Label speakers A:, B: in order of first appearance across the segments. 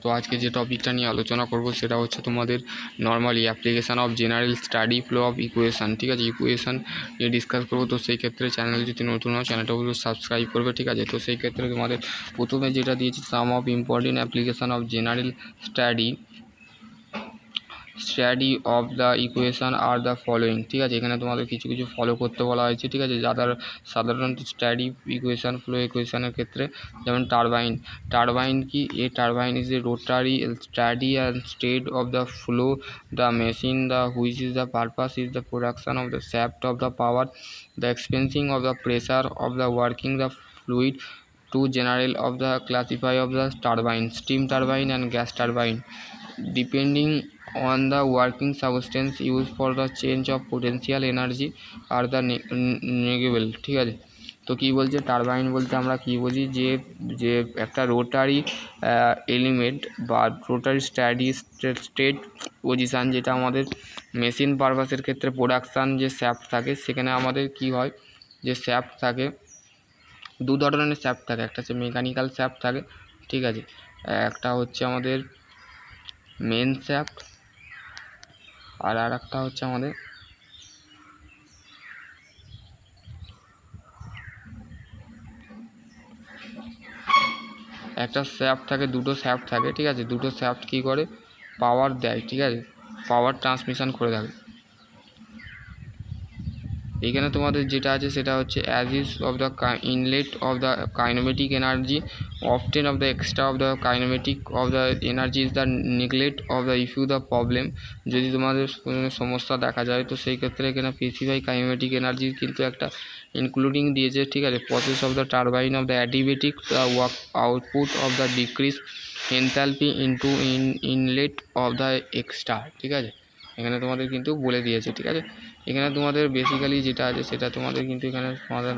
A: তো আজকে যে টপিকটা নিয়ে আলোচনা করব সেটা হচ্ছে তোমাদের normally application of general study flow of equation. ঠিক আছে, ইকুয়েশান নিয়ে ডিসকাস করবো। তো সেই ক্ষেত্রে চ্যানেল যদি নতুন হয় চ্যানেলটা অবশ্যই সাবস্ক্রাইব করবে। ঠিক আছে, তো সেই ক্ষেত্রে তোমাদের প্রথমে যেটা দিয়েছি sum of important application of general study of the equation আর দ্য ফলোয়িং। ঠিক আছে, এখানে তোমাদের কিছু কিছু ফলো করতে বলা হয়েছে। ঠিক আছে, সাধারণত স্টাডি ইকুয়েশান ফ্লো ইকুয়েশানের ক্ষেত্রে যেমন টারবাইন কি, a turbine is a rotary study and state of the flow the machine the which is the purpose is the production of the shaft of the power the expensing of the pressure of the working the fluid to general of the classify of the turbine, steam turbine and gas turbine depending on the working substance used for the change of potential energy are the negligible। ঠিক আছে, তো কী বলছে turbine বলতে আমরা কী বুঝি, যে একটা rotary element বা রোটারি স্টেট পজিশান, যেটা আমাদের মেশিন পারপাসের ক্ষেত্রে প্রোডাকশান যে শ্যাফট থাকে, সেখানে আমাদের কি হয়, যে শ্যাফট থাকে দু ধরনের শ্যাফট থাকে, একটা হচ্ছে মেকানিক্যাল শ্যাফট থাকে। ঠিক আছে, একটা হচ্ছে আমাদের মেন শ্যাফট আর একটা হচ্ছে আমাদের একটা শ্যাফট থাকে, দুটো শ্যাফট থাকে। ঠিক আছে, দুটো শ্যাফট কী করে পাওয়ার দেয়। ঠিক আছে, পাওয়ার ট্রান্সমিশন করে থাকে। এখানে তোমাদের যেটা আছে সেটা হচ্ছে as is of the inlet of the kinematic energy often of the extra of the kinematic of the energy is the neglect of the issue the problem. যদি তোমাদের সমস্যা দেখা যায় তো সেই ক্ষেত্রে এখানে স্পেসিফাই কাইনেমেটিক এনার্জির কিন্তু একটা ইনক্লুডিং দিয়েছে। ঠিক আছে, process of the turbine of the adiabatic the work output of the decrease enthalpy into inlet of the extra. ঠিক আছে, এখানে তোমাদের কিন্তু বলে দিয়েছে। ঠিক আছে, এখানে তোমাদের বেসিক্যালি যেটা আছে সেটা তোমাদের কিন্তু এখানে সমাধান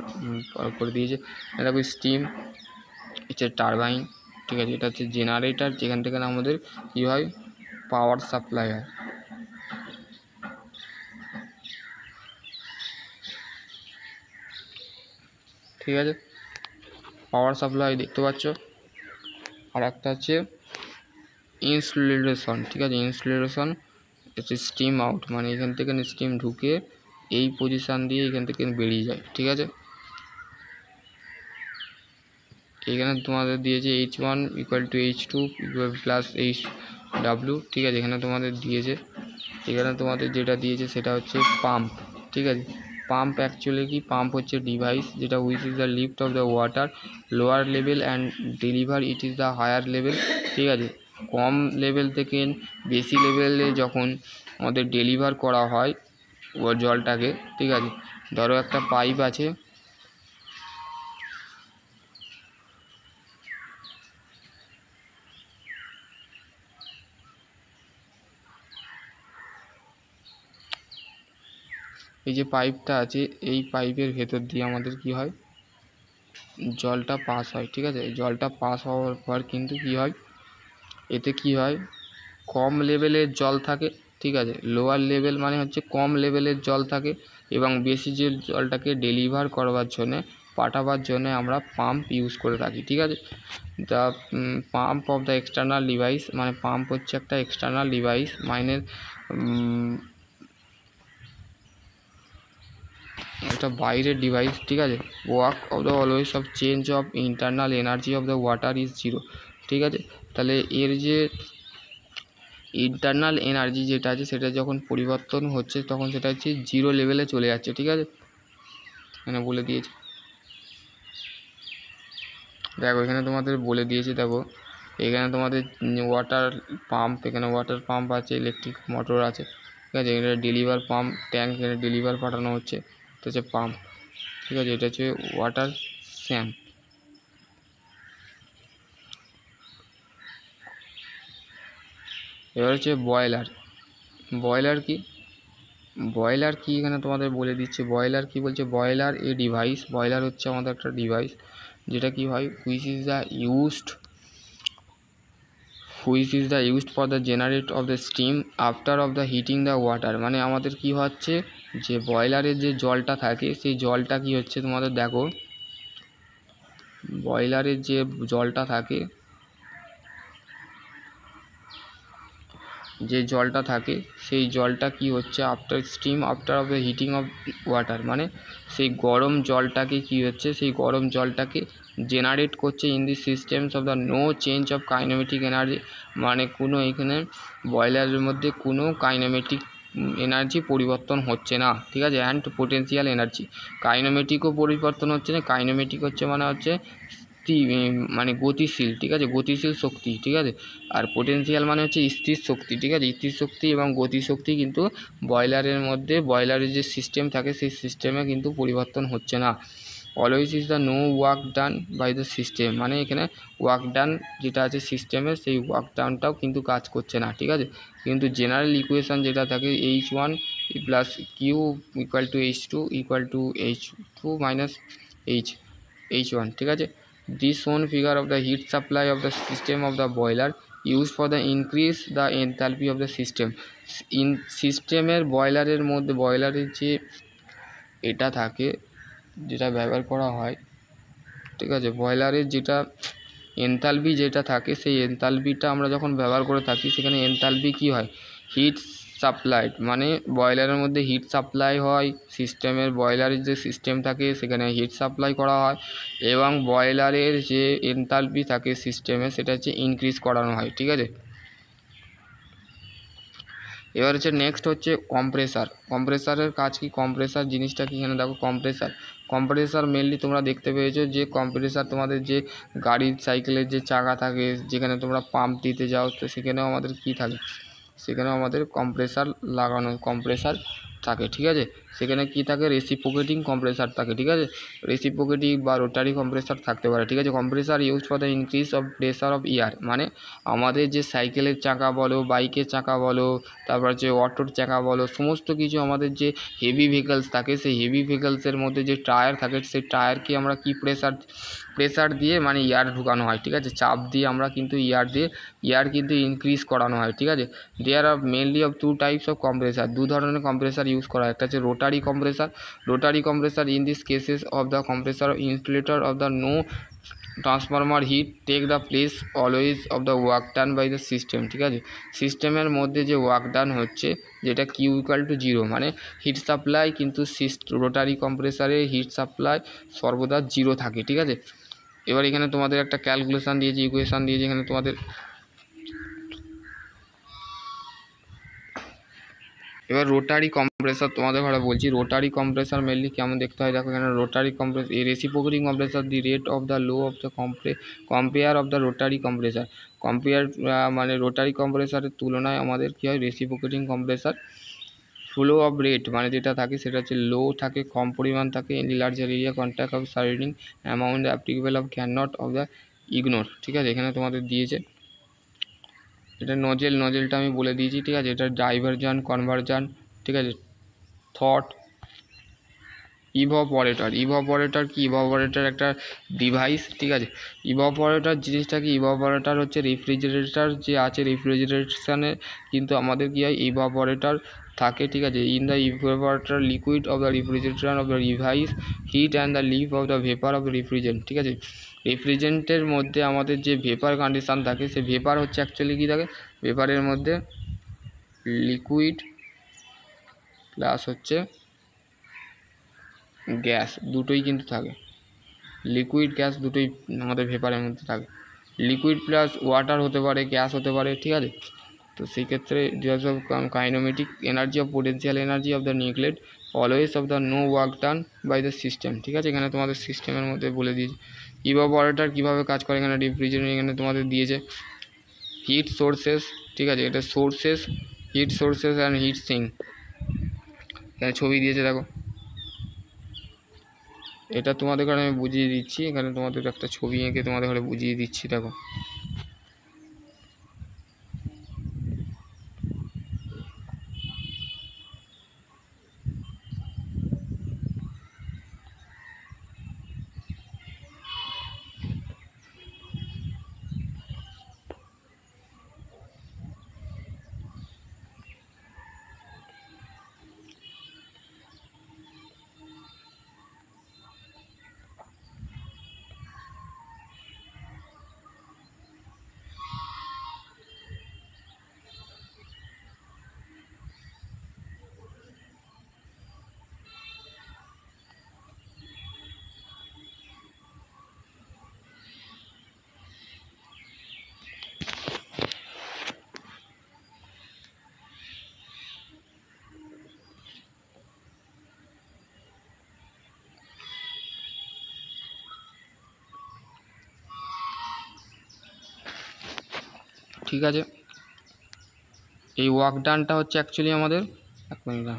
A: করে দিয়েছে। দেখো স্টিম হচ্ছে টারবাইন। ঠিক আছে, এটা হচ্ছে জেনারেটার, যেখান থেকে আমাদের কী হয় পাওয়ার সাপ্লাই হয়। ঠিক আছে, পাওয়ার সাপ্লাই দেখতে পাচ্ছ। আর একটা হচ্ছে ইনসুলেশন। ঠিক আছে, ইনসুলেশন হচ্ছে স্টিম আউট, মানে এখান থেকে স্টিম ঢুকে এই পজিশান দিয়ে এখান থেকে বেরিয়ে যায়। ঠিক আছে, এখানে তোমাদের দিয়েছে H1 equal to H2 plus HW। ঠিক আছে, এখানে তোমাদের দিয়েছে, এখানে তোমাদের যেটা দিয়েছে সেটা হচ্ছে পাম্প। ঠিক আছে, পাম্প অ্যাকচুয়ালি কি, পাম্প হচ্ছে ডিভাইস যেটা which is the lift of the water lower level and deliver it is the higher level. ঠিক আছে, কম লেভেল থেকে বেশি লেভেলে যখন আমাদের ডেলিভার করা হয় ও জলটাকে। ঠিক আছে, ধরো একটা পাইপ আছে, এই যে পাইপটা আছে, এই পাইপের ভেতর দিয়ে আমাদের কি হয় জলটা পাস হয়। ঠিক আছে, জলটা পাস হওয়ার পর কিন্তু কি হয়, এতে কি হয় কম লেভেলের জল থাকে। ঠিক আছে, লোয়ার লেভেল মানে হচ্ছে কম লেভেলের জল থাকে, এবং বেশি যে জলটাকে ডেলিভার করবার জন্যে পাঠাবার জন্য আমরা পাম্প ইউজ করে থাকি। ঠিক আছে, the pump of the external device, মানে পাম্প হচ্ছে একটা এক্সটার্নাল ডিভাইস, মানে একটা বাইরের ডিভাইস। ঠিক আছে, work of the always of change of internal energy of the water is zero. ঠিক আছে, তাহলে এর যে ইন্টারনাল এনার্জি যেটা আছে সেটা যখন পরিবর্তন হচ্ছে তখন সেটা হচ্ছে জিরো লেভেলে চলে যাচ্ছে। ঠিক আছে, এখানে বলে দিয়েছে, দেখো এখানে তোমাদের বলে দিয়েছে। দেখো এখানে তোমাদের ওয়াটার পাম্প, এখানে ওয়াটার পাম্প আছে, ইলেকট্রিক মোটর আছে। ঠিক আছে, এটা ডেলিভার পাম্প ট্যাঙ্ক, এখানে ডেলিভার পাঠানো হচ্ছে, এটা হচ্ছে পাম্প। ঠিক আছে, এটা হচ্ছে ওয়াটার স্যাম। এবার হচ্ছে বয়লার। বয়লার কি, বয়লার কি এখানে তোমাদের বলে দিচ্ছে। বয়লার কি বলছে, বয়লার এ ডিভাইস, বয়লার হচ্ছে আমাদের একটা ডিভাইস যেটা কি হয় which is the used for the generate of the steam after of the hitting the water. মানে আমাদের কি হচ্ছে, যে বয়লারের যে জলটা থাকে সেই জলটা কি হচ্ছে তোমাদের দেখো, বয়লারের যে জলটা থাকে যে জলটা থাকে সেই জলটা কি হচ্ছে after steam after of the heating of water, মানে সেই গরম জলটাকে কি হচ্ছে, সেই গরম জলটাকে জেনারেট করছে in the systems of the no change of kinematic energy, মানে কোনো এখানে বয়লারের মধ্যে কোনো কাইনেমেটিক এনার্জি পরিবর্তন হচ্ছে না, ঠিক আছে। অ্যান্ড পোটেন্সিয়াল এনার্জি, কাইনেমেটিকও পরিবর্তন হচ্ছে না, কাইনেমেটিক হচ্ছে মানে হচ্ছে মানে গতিশীল, ঠিক আছে, গতিশীল শক্তি, ঠিক আছে। আর পোটেন্সিয়াল মানে হচ্ছে স্থির শক্তি, ঠিক আছে। স্থির শক্তি এবং গতিশক্তি কিন্তু বয়লারের মধ্যে, বয়লারের যে সিস্টেম থাকে সেই সিস্টেমে কিন্তু পরিবর্তন হচ্ছে না। Always is the no work done by the system, মানে এখানে ওয়ার্ক ডান যেটা আছে সিস্টেমে সেই ওয়ার্ক ডানটাও কিন্তু কাজ করছে না, ঠিক আছে। কিন্তু জেনারেল ইকুয়েশান যেটা থাকে H1 plus Q equal to H2 equal to H2 minus H1, ঠিক আছে। This shown figure of the heat supply of the system of the boiler used for the increase the enthalpy of the system. in সিস্টেমের বয়লারের মধ্যে, বয়লারের যে এটা থাকে যেটা ব্যবহার করা হয়, ঠিক আছে, বয়লারের যেটা এনথালপি যেটা থাকে সেই এনথালপিটা আমরা যখন ব্যবহার করে থাকি সেখানে এনথালপি কী হয়, হিট সাপ্লাইড, মানে বয়লারের মধ্যে হিট সাপ্লাই হয়, সিস্টেমের বয়লারের যে সিস্টেম থাকে সেখানে হিট সাপ্লাই করা হয় এবং বয়লারের যে এনথালপি থাকে সিস্টেমে সেটা হচ্ছে ইনক্রিজ করানো হয়, ঠিক আছে। এবার হচ্ছে নেক্সট হচ্ছে কম্প্রেসার। কম্প্রেসারের কাজ কি, কম্প্রেসার জিনিসটা কি, এখানে দেখো কম্প্রেসার মেনলি তোমরা দেখতে পেয়েছো যে কম্প্রেসার তোমাদের যে গাড়ির সাইকেলের যে চাকা থাকে যেখানে তোমরা পাম্প দিতে যাও তো সেখানেও আমাদের কি থাকে, সেখানেও আমাদের কম্প্রেসার লাগানো, কম্প্রেসার থাকে, ঠিক আছে। সেখানে কি থাকে, রেসিপ্রোকেটিং কম্প্রেসার থাকে, ঠিক আছে। রেসিপ্রোকেটিং বা রোটারি কম্প্রেসার থাকতে পারে, ঠিক আছে। Compressor use for the increase of pressure of air, মানে আমাদের যে সাইকেলের চাকা বলো, বাইকের চাকা বলো, তারপর হচ্ছে অটোর চাকা বলো, সমস্ত কিছু আমাদের যে হেভি ভেহিকলস থাকে সেই হেভি ভেহিকলসের মধ্যে যে টায়ার থাকে সেই টায়ারকে আমরা কি প্রেসার দিয়ে মানে এয়ার ঢুকানো হয়, ঠিক আছে। চাপ দিয়ে আমরা কিন্তু এয়ার কিন্তু ইনক্রিজ করানো হয়, ঠিক আছে। There are mainly of 2 types of compressor, দু ধরনের কম্প্রেসার ইউজ করা হয়। একটা হচ্ছে rotary compressor in this cases of the compressor insulator of the no transformer heat take the place always of the work done by the system, ঠিক আছে। সিস্টেমের মধ্যে যে ওয়ার্ক ডান হচ্ছে যেটা কিউ ইকুয়াল টু 0, মানে হিট সাপ্লাই কিন্তু rotary কম্প্রেসারে hit supply সর্বদা 0 থাকে, ঠিক আছে। এবার এখানে তোমাদের একটা ক্যালকুলেশান দিয়েছি, ইকুয়েশান দিয়েছি, এখানে তোমাদের এবার রোটারি কম্প্রেসার তোমাদের ঘরে বলছি। রোটারি কম্প্রেসার মেনলি কেমন দেখতে হয় দেখো, এখানে rotary compressor reciprocating compressor the rate of the low of the compare of the rotary compressor, মানে রোটারি কম্প্রেসারের তুলনায় আমাদের কী হয়, reciprocating compressor flow of rate মানে যেটা থাকে সেটা হচ্ছে লো থাকে, কম পরিমাণ থাকে, in larger area contact of surrounding amount applicable of can not of the ignore, ঠিক আছে। এখানে তোমাদের দিয়েছে এটা নজেলটা আমি বলে দিয়েছি, ঠিক আছে। এটা ডাইভারজান, কনভারজান, ঠিক আছে। থট, ইভাপোরেটর কি, ইভাপোরেটর একটা ডিভাইস, ঠিক আছে। ইভাপোরেটর জিনিসটা কি, ইভাপোরেটর হচ্ছে রেফ্রিজারেটর যে আছে রেফ্রিজারেশনে কিন্তু আমাদের কি হয় ইভাপোরেটর থাকে, ঠিক আছে। In the evaporator liquid of the refrigerator of the device heat and the leave of the vapour of the refrigerant, ঠিক আছে। রেফ্রিজারেন্টের মধ্যে আমাদের যে ভেপার কন্ডিশান থাকে সেই ভেপার হচ্ছে অ্যাকচুয়ালি কী থাকে, ভেপারের মধ্যে লিকুইড প্লাস হচ্ছে গ্যাস দুটোই কিন্তু থাকে, লিকুইড গ্যাস দুটোই আমাদের ভেপারের মধ্যে থাকে। লিকুইড প্লাস ওয়াটার হতে পারে, গ্যাস হতে পারে, ঠিক আছে। তো সেই ক্ষেত্রে ডিউস of kinematic energy of potential energy of the nucleate always of the no work done by the system, ঠিক আছে। এখানে তোমাদের সিস্টেমের মধ্যে বলে দিয়েছি। ইভাপোরেটর কীভাবে কাজ করে, এখানে রেফ্রিজারেটর এখানে তোমাদের দিয়েছে হিট সোর্সেস, ঠিক আছে। এটা sources, heat sources and heat sink, এখানে ছবি দিয়েছে দেখো। এটা তোমাদের ঘরে আমি বুঝিয়ে দিচ্ছি, এখানে তোমাদের একটা ছবি এঁকে তোমাদের ঘরে বুঝিয়ে দিচ্ছি দেখো। ঠিক আছে। এই ওয়ার্ক ডানটা হচ্ছে অ্যাকচুয়ালি আমাদের, এক মিনিট না,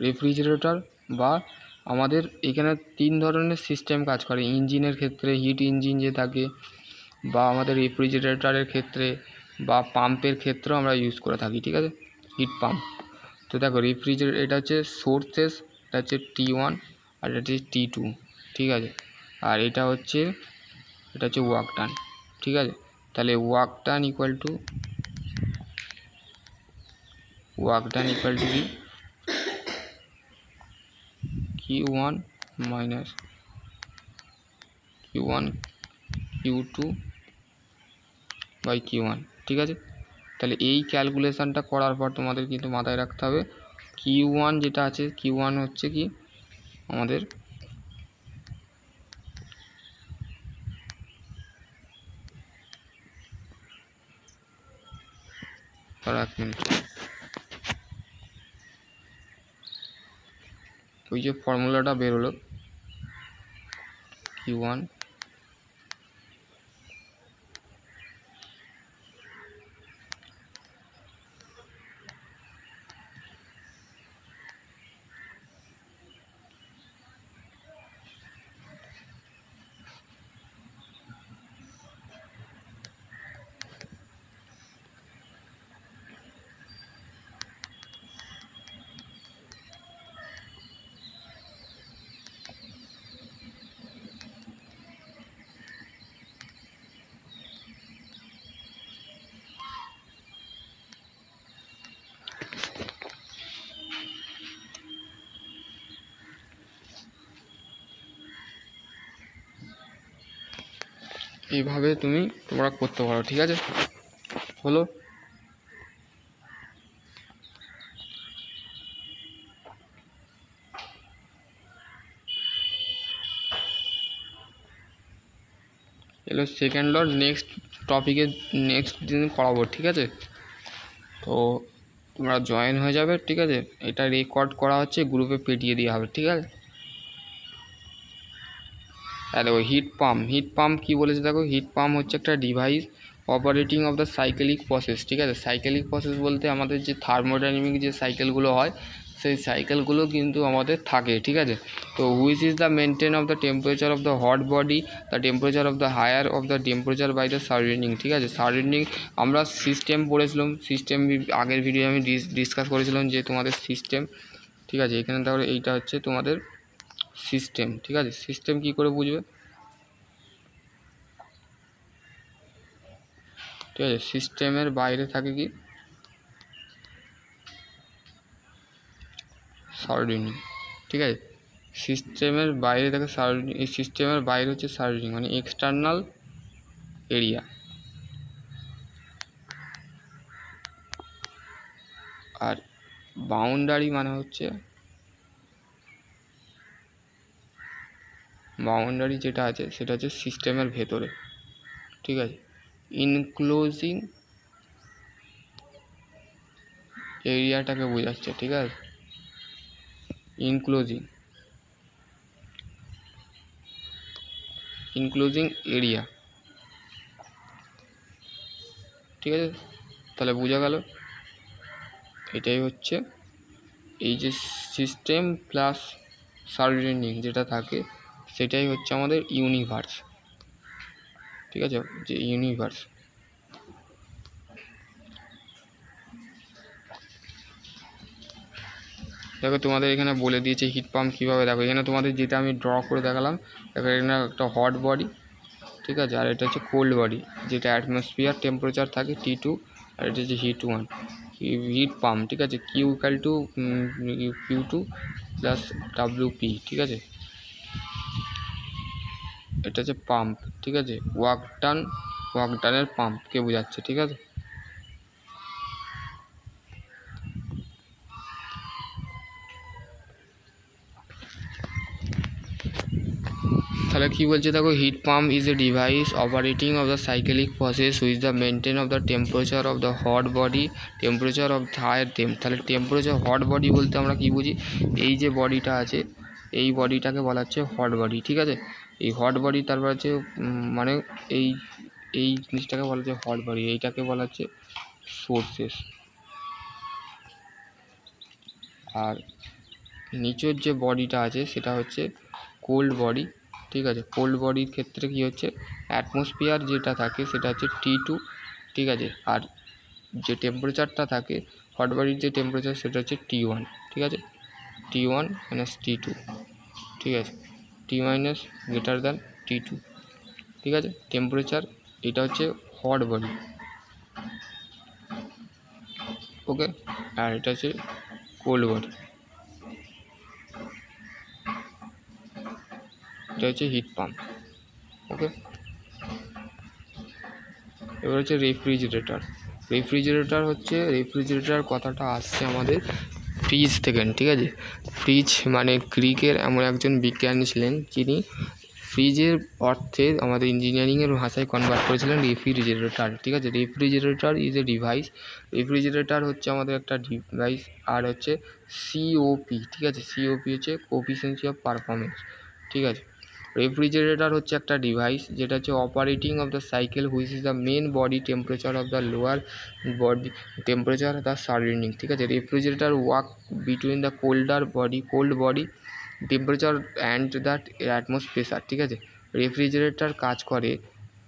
A: রেফ্রিজারেটর বা আমাদের এখানে 3 ধরনের সিস্টেম কাজ করে। ইঞ্জিনের ক্ষেত্রে হিট ইঞ্জিন যে থাকে, বা আমাদের রেফ্রিজারেটরের ক্ষেত্রে, বা পাম্পের ক্ষেত্রেও আমরা ইউজ করে থাকি, ঠিক আছে, হিট পাম্প। তো দেখো এটা হচ্ছে সোর্সেস, এটা হচ্ছে T1 আর এটা হচ্ছে T2, ঠিক আছে। আর এটা হচ্ছে ওয়ার্ক ডান, ঠিক আছে। তাহলে ওয়ার্ক ডান ইকুয়াল টু কি Q1 minus Q2 by Q1, ঠিক আছে। তাহলে এই ক্যালকুলেশনটা করার পর তোমাদের কিন্তু মাথায় রাখতে হবে Q1 যেটা আছে, Q1 হচ্ছে কি আমাদের এক মিনিট, ওই যে ফর্মুলাটা বেরোলো Q1 এইভাবে তোমরা করতে পারো, ঠিক আছে। হলো, এলো সেকেন্ড ল। নেক্সট টপিকে নেক্সট দিন করাবো, ঠিক আছে। তো তোমরা জয়েন হয়ে যাবে, ঠিক আছে। এটা রেকর্ড করা হচ্ছে, গ্রুপে পাঠিয়ে দেওয়া হবে, ঠিক আছে। দেখো হিট পাম্প কী বলেছে দেখো, হিট পাম্প হচ্ছে একটা device operating of the cyclic process, ঠিক আছে। সাইকেলিক প্রসেস বলতে আমাদের যে থার্মোডাইনামিক যে সাইকেলগুলো হয়, সেই সাইকেলগুলো কিন্তু আমাদের থাকে, ঠিক আছে। তো which is the maintain of the temperature of the hot body, the temperature of the higher of the temperature by the surrounding, ঠিক আছে। সারাউন্ডিং আমরা সিস্টেম পড়েছিলাম, সিস্টেম আগের ভিডিও আমি ডিসকাস করেছিলাম যে তোমাদের সিস্টেম, ঠিক আছে। এখানে তাহলে এইটা হচ্ছে তোমাদের সিস্টেম, ঠিক আছে। সিস্টেম কি করে বুঝবে, ঠিক আছে। সিস্টেমের বাইরে থাকে কি সারাউন্ডিং, ঠিক আছে। সিস্টেমের বাইরে থাকে সারাউন্ডিং, এই সিস্টেমের বাইরে হচ্ছে সারাউন্ডিং মানে এক্সটার্নাল এরিয়া। আর বাউন্ডারি মানে হচ্ছে বাউন্ডারি যেটা আছে সেটা হচ্ছে সিস্টেমের ভেতরে, ঠিক আছে। ইনক্লোজিং এরিয়াটাকে বোঝাচ্ছে, ঠিক আছে। ইনক্লোজিং এরিয়া, ঠিক আছে। তাহলে বোঝা গেল, এটাই হচ্ছে এই যে সিস্টেম প্লাস সারাউন্ডিং যেটা থাকে সেটাই হচ্ছে আমাদের ইউনিভার্স, ঠিক আছে। যে ইউনিভার্স, দেখো তোমাদের এখানে বলে দিয়েছে হিট পাম্প কীভাবে। দেখো এখানে তোমাদের যেটা আমি ড্র করে দেখালাম, দেখো এখানে একটা হট বডি, ঠিক আছে। আর এটা হচ্ছে কোল্ড বডি, যেটা অ্যাটমসফিয়ার টেম্পারেচার থাকে T2, আর এটা হচ্ছে হিট পাম্প, ঠিক আছে। Q2 প্লাস WP, ঠিক আছে। এটা হচ্ছে পাম্প, ঠিক আছে। ওয়ার্ক ডানের পাম্পকে বোঝাচ্ছে, ঠিক আছে। তাহলে কী বলছে দেখো, heat pump is a device operating of the cyclic process with the maintain of the temperature of the hot body, temperature of higher তাহলে টেম্পারেচার হট বডি বলতে আমরা কী বুঝি, এই যে বডিটা আছে এই বডিটাকে বলা হচ্ছে হট বডি, ঠিক আছে। এই হট বডি তারপর হচ্ছে মানে এই জিনিসটাকে বলা হচ্ছে হট বডি, এইটাকে বলা হচ্ছে সোর্সেস। আর নিচের যে বডিটা আছে সেটা হচ্ছে কোল্ড বডি, ঠিক আছে। কোল্ড বডির ক্ষেত্রে কী হচ্ছে, অ্যাটমসফিয়ার যেটা থাকে সেটা হচ্ছে T2, ঠিক আছে। আর যে টেম্পারেচারটা থাকে হট বডির যে টেম্পারেচার সেটা হচ্ছে T1, ঠিক আছে। T1 মাইনাস T2, ঠিক আছে। T minus greater than T2, ঠিক আছে। টেম্পারেচার এটা হচ্ছে হট বডি, ওকে। আর এটা হচ্ছে কোল্ড বডি, এটা হচ্ছে হিট পাম্প, ওকে। এবার হচ্ছে রেফ্রিজারেটর। রেফ্রিজারেটর কথাটা আসছে আমাদের ফ্রিজ থেকে, ঠিক আছে। ফ্রিজ মানে গ্রিকের এমন একজন বিজ্ঞানী ছিলেন যিনি ফ্রিজের অর্থে আমাদের ইঞ্জিনিয়ারিংয়ের ভাষায় কনভার্ট করেছিলেন রেফ্রিজারেটর, ঠিক আছে। Refrigerator is a device, refrigerator হচ্ছে আমাদের একটা ডিভাইস। আর হচ্ছে COP, ঠিক আছে। COP হচ্ছে কোএফিসিয়েন্সি অফ পারফরমেন্স, ঠিক আছে। রেফ্রিজারেটর হচ্ছে একটা ডিভাইস যেটা হচ্ছে operating of the cycle which is the main body temperature of the lower body temperature the surrounding, ঠিক আছে। Refrigerator work between the cold body temperature and that atmosphere, ঠিক আছে। রেফ্রিজারেটর কাজ করে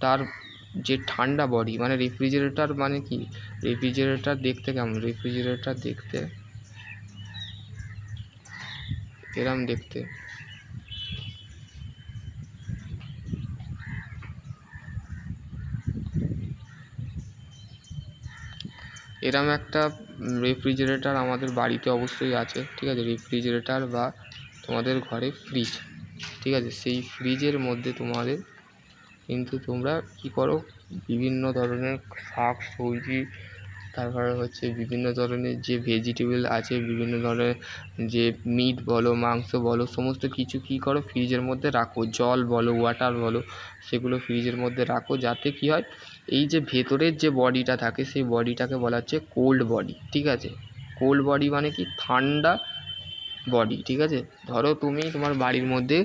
A: তার যে ঠান্ডা বডি, মানে রেফ্রিজারেটর মানে কি, রেফ্রিজারেটর দেখতে কেমন, রেফ্রিজারেটর দেখতে এরম দেখতে, এরম একটা রেফ্রিজারেটর আমাদের বাড়িতে অবশ্যই আছে, ঠিক আছে। রেফ্রিজারেটর বা তোমাদের ঘরে ফ্রিজ, ঠিক আছে। সেই ফ্রিজের মধ্যে তোমাদের কিন্তু তোমরা কী করো, বিভিন্ন ধরনের শাক সবজি, তারপরে হচ্ছে বিভিন্ন ধরনের যে ভেজিটেবল আছে, বিভিন্ন ধরনের যে মিট বলো মাংস বলো সমস্ত কিছু কী করো ফ্রিজের মধ্যে রাখো, জল বলো ওয়াটার বলো সেগুলো ফ্রিজের মধ্যে রাখো, যাতে কী হয় এই যে ভেতরের যে বডিটা থাকে সেই বডিটাকে বলা হচ্ছে কোল্ড বডি, ঠিক আছে। কোল্ড বডি মানে কি, ঠান্ডা বডি, ঠিক আছে। ধরো তুমি তোমার বাড়ির মধ্যে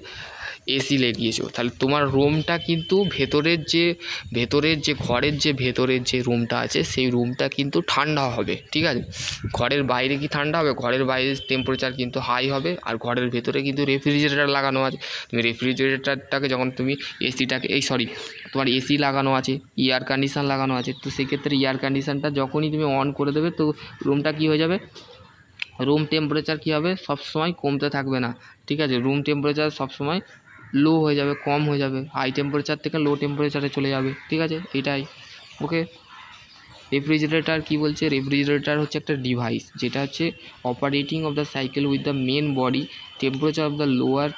A: এসি লাগিয়েছো, তাহলে তোমার রুমটা কিন্তু ভেতরের যে ঘরের যে ভেতরের যে রুমটা আছে সেই রুমটা কিন্তু ঠান্ডা হবে, ঠিক আছে। ঘরের বাইরে কি ঠান্ডা হবে, ঘরের বাইরে টেম্পারেচার কিন্তু হাই হবে। আর ঘরের ভেতরে কিন্তু রেফ্রিজারেটর লাগানো আছে, তুমি রেফ্রিজারেটরটাকে যখন তুমি তোমার এসি লাগানো আছে, এয়ার কন্ডিশন লাগানো আছে, তো সেক্ষেত্রে এয়ার কন্ডিশনটা যখনই তুমি অন করে দেবে তো রুমটা কী হয়ে যাবে, রুম টেম্পারেচার কী হবে, সবসময় কমতে থাকবে না, ঠিক আছে। রুম টেম্পারেচার সবসময় লো হয়ে যাবে, কম হয়ে যাবে, হাই টেম্পারেচার থেকে লো টেম্পারেচারে চলে যাবে, ঠিক আছে। এটাই, ওকে। রেফ্রিজারেটর কী বলছে, রেফ্রিজারেটর হচ্ছে একটা ডিভাইস যেটা হচ্ছে operating of the cycle with the main body temperature of the lower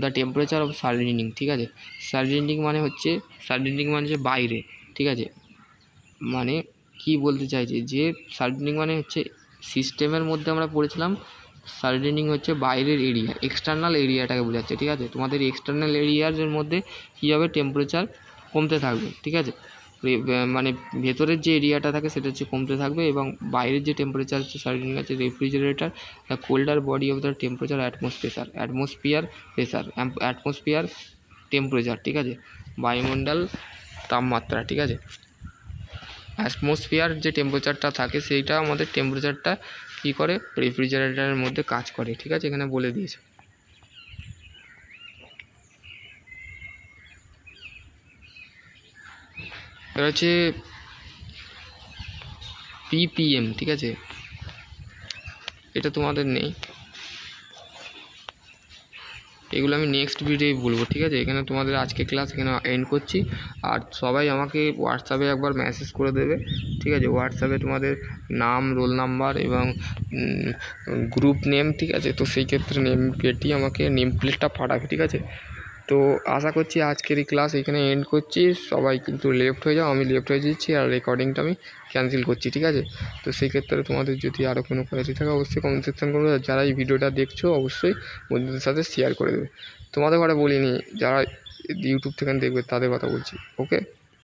A: the temperature of surrounding, ঠিক আছে। সারাউন্ডিং মানে হচ্ছে বাইরে, ঠিক আছে। মানে কি বলতে চাইছে যে সারাউন্ডিং মানে হচ্ছে সিস্টেমের মধ্যে আমরা পড়েছিলাম সারাউন্ডিং হচ্ছে বাইরের এরিয়া, এক্সটার্নাল এরিয়াটাকে বোঝাচ্ছে, ঠিক আছে। তোমাদের এক্সটার্নাল এরিয়ার মধ্যে কী হবে, টেম্পারেচার কমতে থাকবে, ঠিক আছে। মানে ভেতরের যে এরিয়াটা থাকে সেটা হচ্ছে কমতে থাকবে, এবং বাইরের যে টেম্পারেচার হচ্ছে সারাউন্ডিং আছে refrigerator the colder body of the temperature atmosphere temperature, ঠিক আছে। বায়ুমণ্ডল তাপমাত্রা, ঠিক আছে। অ্যাটমসফিয়ার যে টেম্পারেচারটা থাকে সেইটা আমাদের টেম্পারেচারটা কী করে, রেফ্রিজারেটরের মধ্যে কাজ করে, ঠিক আছে। এখানে বলে দিয়েছে। এটা হচ্ছে PPM, ঠিক আছে। এটা তোমাদের নেই, এগুলো আমি নেক্সট ভিডিওয় বলবো, ঠিক আছে। এখানে তোমাদের আজকে ক্লাস এখানে এন্ড করছি। আর সবাই আমাকে হোয়াটসঅ্যাপে একবার মেসেজ করে দেবে, ঠিক আছে। হোয়াটসঅ্যাপে তোমাদের নাম, রোল নাম্বার এবং গ্রুপ নেম, ঠিক আছে। তো সেই ক্ষেত্রে নেম প্লেটটা পাঠাবে, ঠিক আছে। তো আশা করছি আজকের এই ক্লাস এখানে এন্ড করছি। সবাই কিন্তু লেফট হয়ে যাও, আমি লেফট হয়ে দিচ্ছি আর রেকর্ডিংটা আমি ক্যান্সেল করছি, ঠিক আছে? তো সেই ক্ষেত্রে তোমাদের যদি আরও কোনো কোয়ারি থাকে অবশ্যই কমেন্ট সেকশন করবে। আর যারা এই ভিডিওটা দেখছো অবশ্যই বন্ধুদের সাথে শেয়ার করে দেবে। তোমাদের কথা বলিনি, যারা ইউটিউব থেকে দেখবে তাদের কথা বলছি। ওকে।